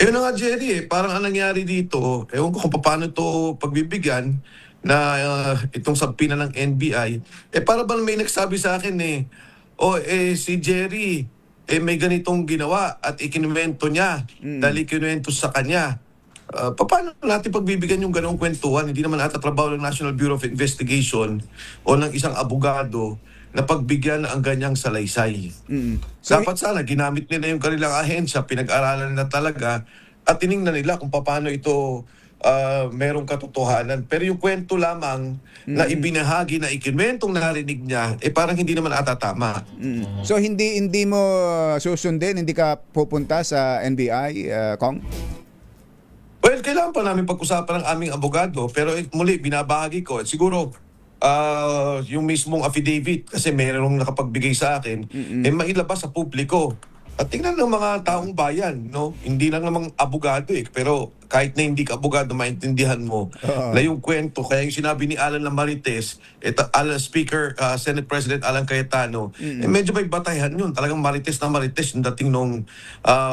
Ayun na nga, Jerry, parang ang nangyari dito, ewan ko kung paano ito pagbibigyan na itong sabpina ng NBI. Para bang may nagsabi sa akin si Jerry, may ganitong ginawa at ikinuwento niya dahil ikinuwento sa kanya. Paano natin pagbibigyan yung ganong kwentuhan? Hindi naman ata trabaho ng National Bureau of Investigation o ng isang abogado na pagbigyan ang ganyang salaysay. So, Dapat sana ginamit nila yung kanilang ahensya, pinag-aralan na talaga at tiningnan nila kung paano ito merong katotohanan. Pero yung kwento lamang na ibinahagi na ikinwentong narinig niya, parang hindi naman ata tama. so hindi mo susundin, hindi ka pupunta sa NBI, Kong? Well, kailangan pa namin pag-usapan ng aming abogado, pero muli, binabahagi ko. Siguro, yung mismong affidavit, kasi mayroong nakapagbigay sa akin, mailabas sa publiko. At tingnan ng mga taong bayan, no? Hindi lang namang abogado pero kahit na hindi ka abogado, maintindihan mo na yung kwento. Kaya yung sinabi ni Alan Lamarites, Speaker, Senate President Alan Cayetano, medyo may batayan yun. Talagang marites na marites yung dating nung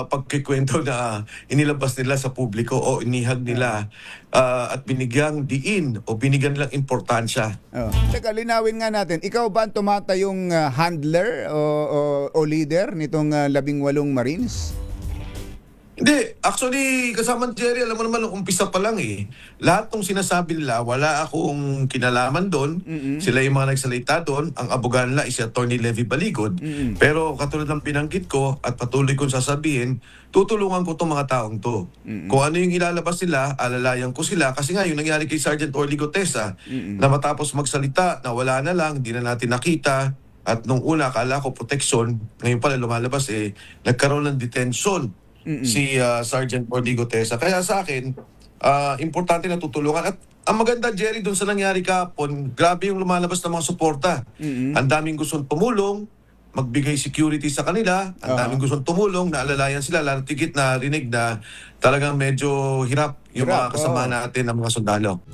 pagkikwento na inilabas nila sa publiko o inihag nila at binigyang diin o binigyan nilang importansya. Teka, linawin nga natin. Ikaw ba ang tumatayong handler o leader nitong 18 Marines? Hindi. Actually, kasama Jerry, alam mo naman, nung umpisa pa lang lahat ng sinasabi nila, wala akong kinalaman doon. Sila yung mga nagsalita doon. Ang abogado nila is si Attorney Levy Baligod. Pero katulad ng binanggit ko at patuloy kong sasabihin, tutulungan ko itong mga taong to. Kung ano yung ilalabas nila, alalayan ko sila. Kasi nga, yung nangyari kay Sergeant Orly Gotesa, na matapos magsalita, na wala na lang, hindi na natin nakita. At nung una, akala ko proteksyon. Ngayon pala lumalabas, nagkaroon ng detention si Sergeant Orly Gotesa. Kaya sa akin, importante na tutulungan. At ang maganda, Jerry, dun sa nangyari kahapon, grabe yung lumalabas ng mga suporta. Ang daming gustong tumulong, magbigay security sa kanila. Ang daming gustong tumulong, naalalayan sila, lalo tigit na rinig na talagang medyo hirap yung mga kasama natin ng mga sundalo.